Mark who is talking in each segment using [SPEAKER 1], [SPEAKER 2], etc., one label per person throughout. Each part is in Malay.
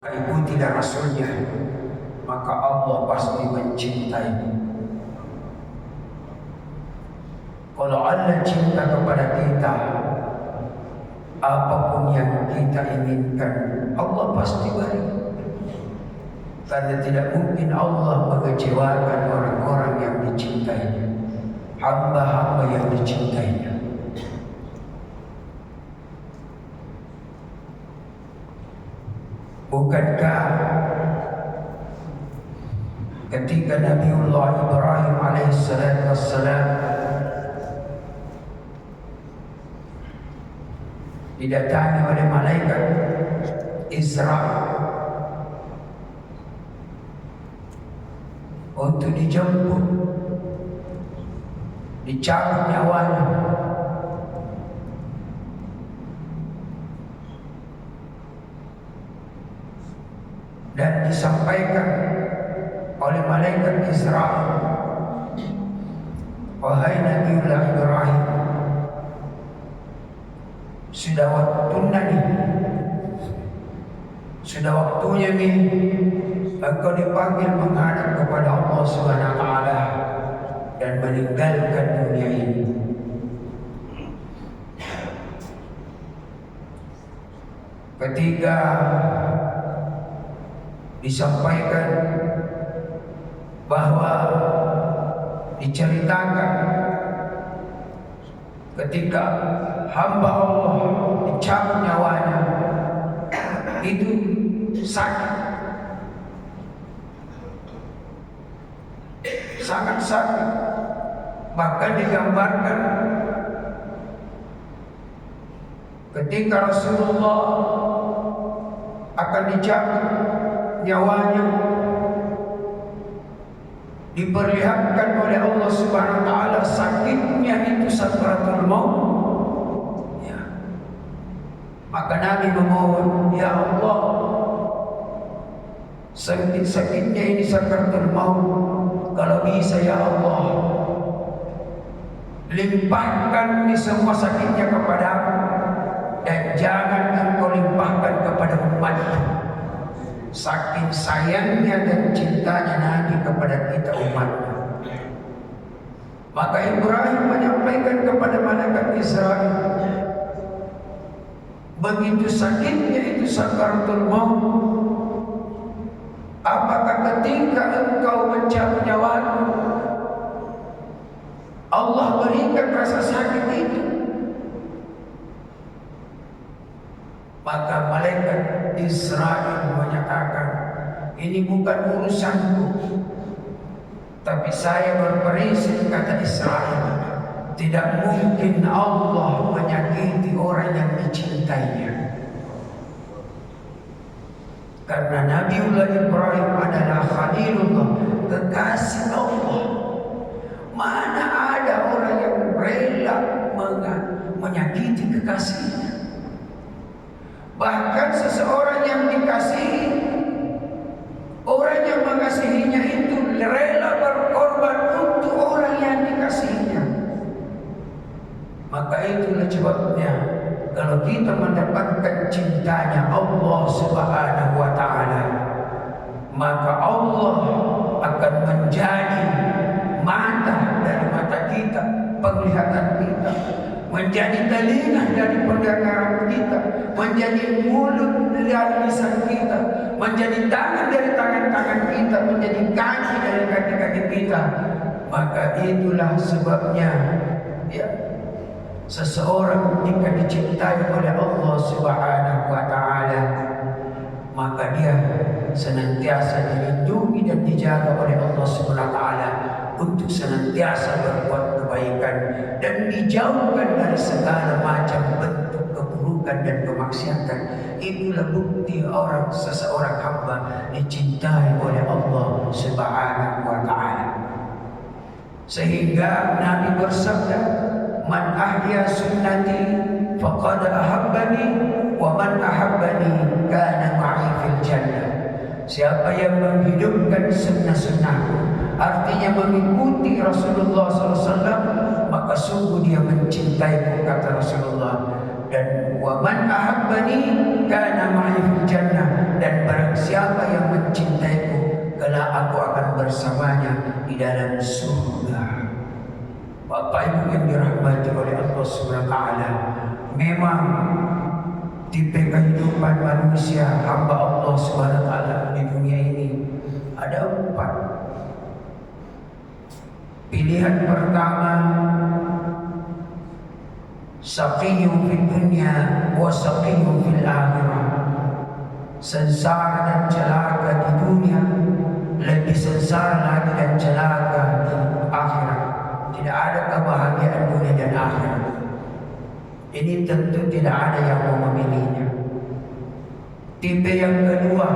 [SPEAKER 1] Ikutilah Rasulnya, maka Allah pasti mencintaimu. Kalau Allah cinta kepada kita, apapun yang kita inginkan, Allah pasti beri. Karena tidak mungkin Allah mengecewakan orang-orang yang dicintainya, hamba-hamba yang dicintainya. Bukankah ketika Nabiullah Ibrahim alaihissalam didatangi oleh malaikat Israel untuk dijemput, dicabut nyawanya, dan disampaikan oleh malaikat Israel, wahai Nabiullah Ibrahim, sudah waktunya nih, sudah waktunya nih engkau dipanggil menghadap kepada Allah Subhanahu wa taala dan meninggalkan dunia ini. Ketika disampaikan bahwa diceritakan ketika hamba Allah dicabut nyawanya, itu sakit, sangat sakit. Bahkan digambarkan ketika Rasulullah akan dicabut nyawanya, diperlihatkan oleh Allah Subhanahu wa taala sakitnya itu sakratul maut. Ya. Maka Nabi memohon, ya Allah, sakitnya ini sakratul maut, kalau bisa ya Allah, limpahkan ini semua sakitnya kepada aku, dan jangan engkau limpahkan kepada umatku. Saking sayangnya dan cintanya Nabi kepada kita umatnya. Maka Ibrahim menyampaikan kepada malaikat Israel, begitu sakitnya itu sakaratul maut, apakah ketika engkau mencabut nyawamu Allah berikan rasa sakit itu? Maka malaikat Israel menyatakan, ini bukan urusanku, tapi saya berprinsip, kata Israel, tidak mungkin Allah menyakiti orang yang dicintainya. Karena Nabiullah Ibrahim adalah Khalilullah, kekasih Allah. Mana ada orang yang rela menyakiti kekasihnya? Bahkan seseorang yang dikasihi, orang yang mengasihinya itu rela berkorban untuk orang yang dikasihinya. Maka itulah sebabnya kalau kita mendapatkan cintanya Allah Subhanahu wa taala, maka Allah akan menjadi mata dari mata kita, penglihatan kita, menjadi telinga dari pendengaran kita, menjadi mulut dari lisan kita, menjadi tangan dari tangan-tangan kita, menjadi kaki dari kaki-kaki kita. Maka itulah sebabnya ya, seseorang jika dicintai oleh Allah Subhanahu wa taala, maka dia senantiasa dilindungi dan dijaga oleh Allah Subhanahu wa taala untuk senantiasa berbuat kebaikan dan dijauhkan dari segala macam bentuk keburukan dan kemaksiatan. Itulah bukti seseorang hamba dicintai oleh Allah Subhanahu wa taala. Sehingga Nabi bersabda, man ahya sunnati faqad ahabbani wa man ahabbani kana ma'i fil jannah. Siapa yang menghidupkan sunnah-sunnahku, artinya mengikuti Rasulullah SAW, maka sungguh dia mencintaiku, kata Rasulullah, Dan wa man ahabbani kana ma'i fil jannah, dan barang siapa yang mencintaiku kelak aku akan bersamanya di dalam surga. Bapak Ibu yang dirahmati oleh Allah Subhanahu wa taala, memang tipe kehidupan manusia hamba Allah Subhanahu wa taala di dunia ini ada 4. Pilihan pertama, saqiyun fid dunya wa saqiyun fil akhirah. Sengsara dan celaka di dunia, lebih sengsara lagi dan celaka di akhirat. Tidak ada kebahagiaan dunia dan akhirat. Ini tentu tidak ada yang mau memilihnya. Tipe yang kedua,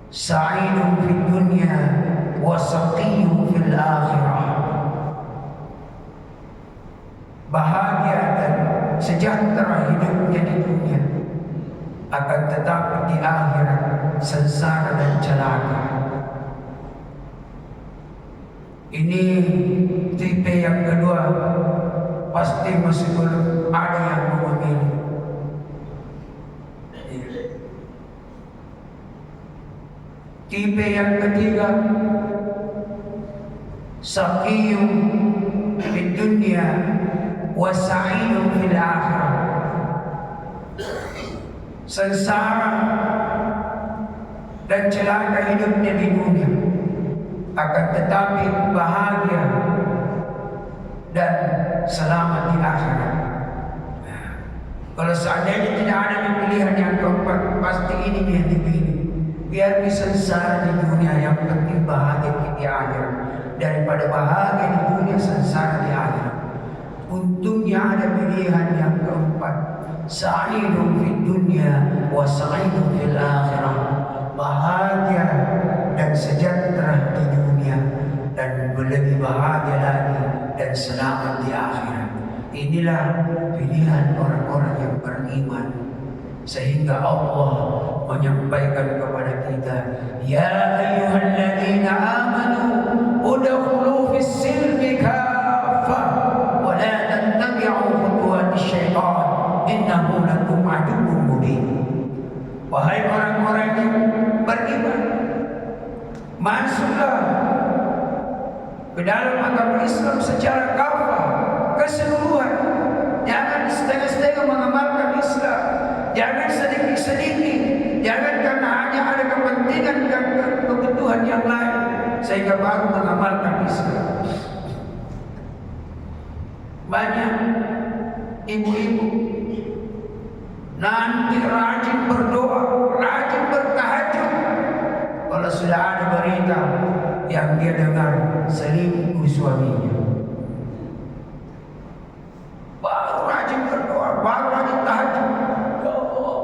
[SPEAKER 1] sa'idun fid dunya wa saqiyun fil akhirah. Bahagia dan sejahtera hidupnya di dunia, akan tetapi di akhirat sengsara dan celaka. Ini tipe yang kedua, pasti masih belum ada yang memilih. Tipe yang ketiga, saqiyun fid dunya wa sa'idun fil akhirah. Sengsara dan celaka hidupnya di dunia, akan tetapi bahagia dan selamat di akhirat. Kalau seandainya tidak ada pilihan yang keempat, pasti ini yang dipilih. Biar sengsara di dunia, yang penting bahagia di akhirat, daripada bahagia di dunia sengsara di akhirat. Untungnya ada pilihan yang keempat, sa'idun fid dunya wa sa'idun fil akhirah. Bahagia dan sejahtera di dunia, dan lebih bahagia lagi dan selamat di akhirat. Inilah pilihan orang-orang yang beriman. Sehingga Allah menyampaikan kepada kita, ya ayyuhalladzina amanu udkhulu fis silmi kaffah wa la tattabi'u khutuwatis syaitan innahu lakum aduwwun mubin. Wahai orang-orang yang beriman, masuklah ke dalam agama Islam secara kafah, keseluruhan. Jangan setengah-setengah mengamalkan Islam, jangan sedikit-sedikit, jangan karena hanya ada kepentingan dan kebutuhan yang lain sehingga baru mengamalkan Islam. Banyak ibu-ibu nanti rajin berdoa, rajin bertahajud, kalau sudah ada berita yang dia dengar selingkuh suaminya, baru rajin berdoa, baru rajin tahajud. Ya Allah,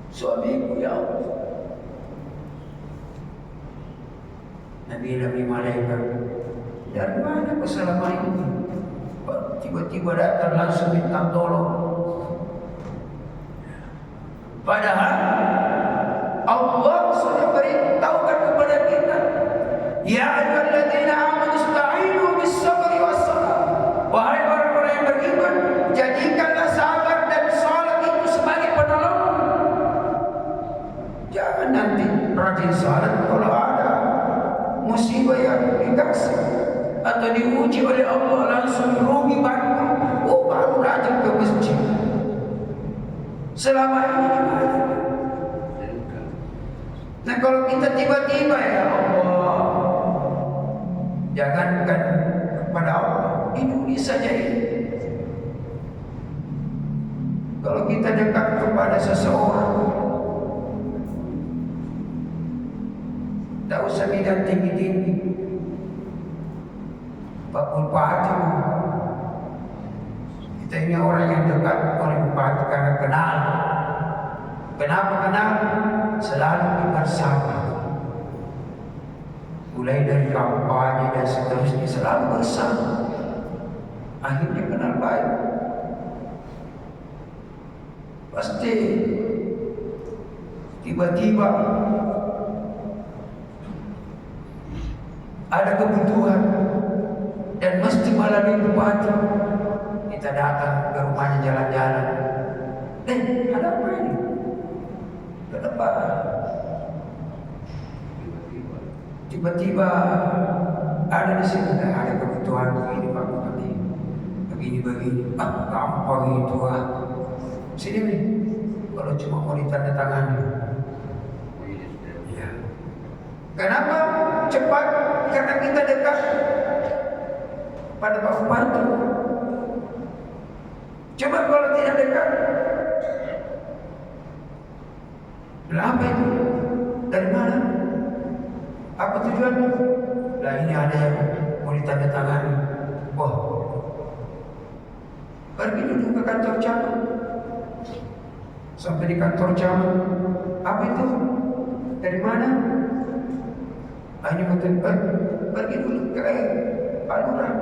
[SPEAKER 1] suamiku, ya Allah. Nabi malaikat, dari mana kau selama ini? Tiba-tiba datang langsung minta tolong. Padahal Allah sudah beritahukan kepada kita, ya ayyuhalladzina amanu ista'inu bis-sabri was-salah. Wahai orang-orang yang beriman, jadikanlah sabar dan salat itu sebagai penolong. Jangan nanti rajin salat kalau ada musibah yang dikasih atau diuji oleh Allah langsung rugi bangkrut, baru rajin ke masjid. Selama ini gimana? Nah, kalau kita tiba-tiba, ya Allah, jangankan kepada Allah, ini saja ini. Kalau kita dekat kepada seseorang, tak usah bidang tinggi-tinggi, Pak Bupati, kita ini orang yang dekat oleh Bupati karena kenal. Kenapa kenal? Selalu bersama. Mulai dari kampanye dan seterusnya selalu bersama. Akhirnya kenal baik. Pasti tiba-tiba ada kebutuhan, dan mesti melalui bupati. Kita datang ke rumahnya jalan-jalan. Ada apa ini? Kenapa? Tiba-tiba ada di sini, ada kebutuhan begini Pak Bupati, begini. Gampang itu Sini nih, kalau cuma mau ditandatangani. Ya. Kenapa cepat? Karena kita dekat pada Pak Bupati. Coba kalau tidak dekat, apa itu? Dari mana? Apa tujuannya? Lah ini ada yang mau ditandatangani. Pergi dulu ke kantor cabang. Sampai di kantor cabang, apa itu? Dari mana? Hanya betul. Pergi dulu ke Pak Lurah,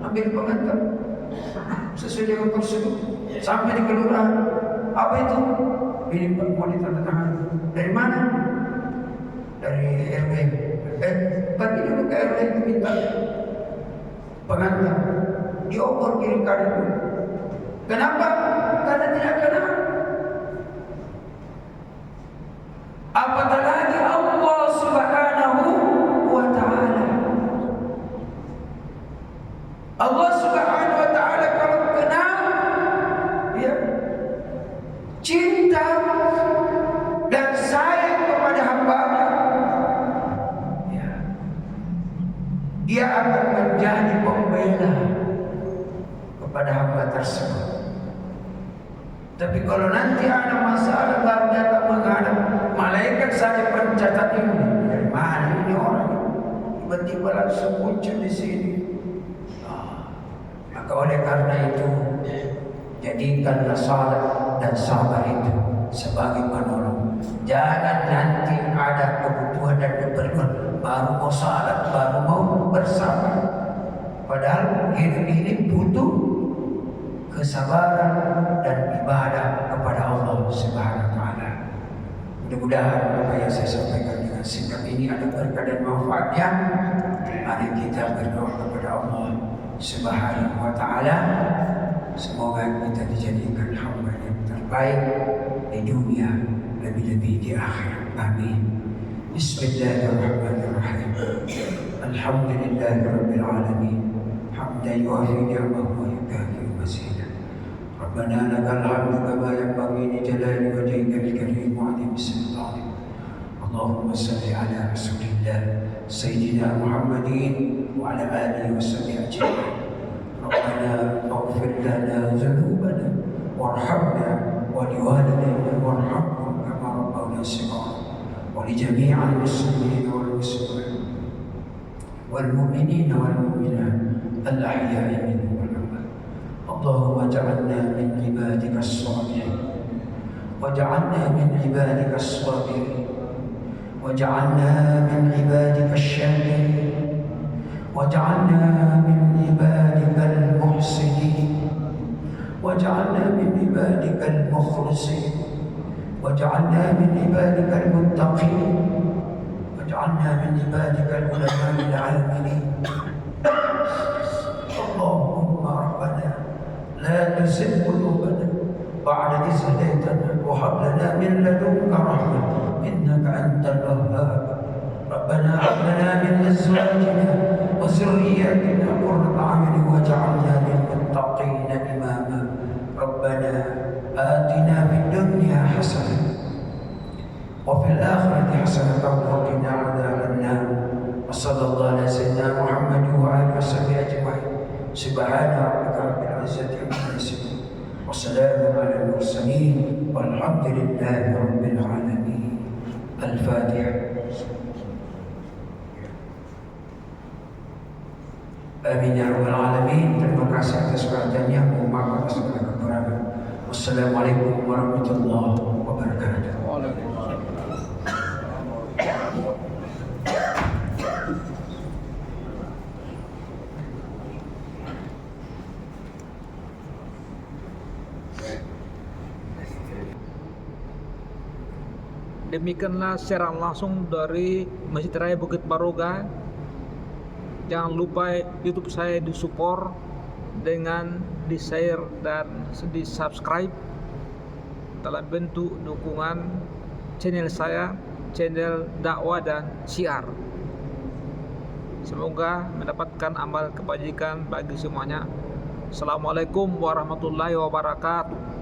[SPEAKER 1] ambil pengantar sesuai dengan prosedur. Sampai di kelurahan, apa itu? Ini mau ditandatangani. Dari mana? Dari RW. Pergi dulu ke RW minta pengantar. Diobor kirimkan itu. Kenapa? Karena tidak kenal. Apatah lagi Allah Subhanahu wa Ta'ala. Allah Subhanahu wa Ta'ala kalau kenal, ya, cinta dan sayang kepada hamba-Nya, ya, Dia akan menjadi pembela kepada hamba tersebut. Tapi kalau nanti ada masalah baru datang menghadap malaikat saja pencatat ini, dari mana ini orang? Tiba-tiba langsung muncul di sini. Maka oleh karena itu, jadikanlah salat dan sabar itu sebagai penolong. Jangan nanti ada kebutuhan dan keperluan baru mau salat, baru mau bersabar. Padahal hidup ini butuh kesabaran dan ibadah kepada Allah Subhanahu wa Ta'ala. Mudah-mudahan apa yang saya sampaikan dengan singkat ini ada berkah dan manfaatnya. Mari kita berdoa kepada Allah Subhanahu wa Ta'ala. Semoga kita dijadikan hamba yang terbaik di dunia, lebih-lebih di akhirat. Amin. Bismillahirrahmanirrahim. Alhamdulillahirabbil alamin. Hamdan yuafi ni'amahu wa yukafi mazida. ربنا لك الحمد كما ينبغي لجلال وجهك الكريم وعظيم سلطانك. اللهم صل على رسول الله سيدنا محمد وعلى اله وصحبه اجمعين. ربنا اغفر لنا ذنوبنا وارحمنا ولوالدينا وارحمهم كما ربونا صغارا ولجميع المسلمين والمسلمات والمؤمنين والمؤمنات الاحياء منهم والاموات. اللهم اجعلنا من عبادك الصالحين واجعلنا من عبادك الصابرين واجعلنا من عبادك الشاكرين واجعلنا من عبادك المحسنين واجعلنا من عبادك المخلصين واجعلنا من عبادك المتقين واجعلنا من عبادك العلماء العاملين. اللهم ربنا لا تزغ قلوبنا بعد إذ هديتنا وهب لنا من لدنك رحمة إنك أنت الوهاب. ربنا هب لنا من أزواجنا وذرياتنا قرة أعين واجعلنا للمتقين إماما. ربنا آتنا في الدنيا حسنة وفي الآخرة حسنة وقنا عذاب النار. وصلى الله على سيدنا محمد وعلى آله وصحبه أجمعين. سبحان ربك رب العزة عما يصفون وسلام على المرسلين والحمد لله رب العالمين. الفاتحة. Amin ya rabbal alamin. Terima kasih atas perhatiannya. Mohon maaf atas segala kekurangan. Wassalamualaikum warahmatullahi wabarakatuh.
[SPEAKER 2] Demikianlah siaran langsung dari Masjid Raya Bukit Baroga Jangan lupa YouTube saya disupport dengan di-share dan di-subscribe dalam bentuk dukungan channel saya, channel dakwah dan syiar. Semoga mendapatkan amal kebajikan bagi semuanya. Assalamualaikum warahmatullahi wabarakatuh.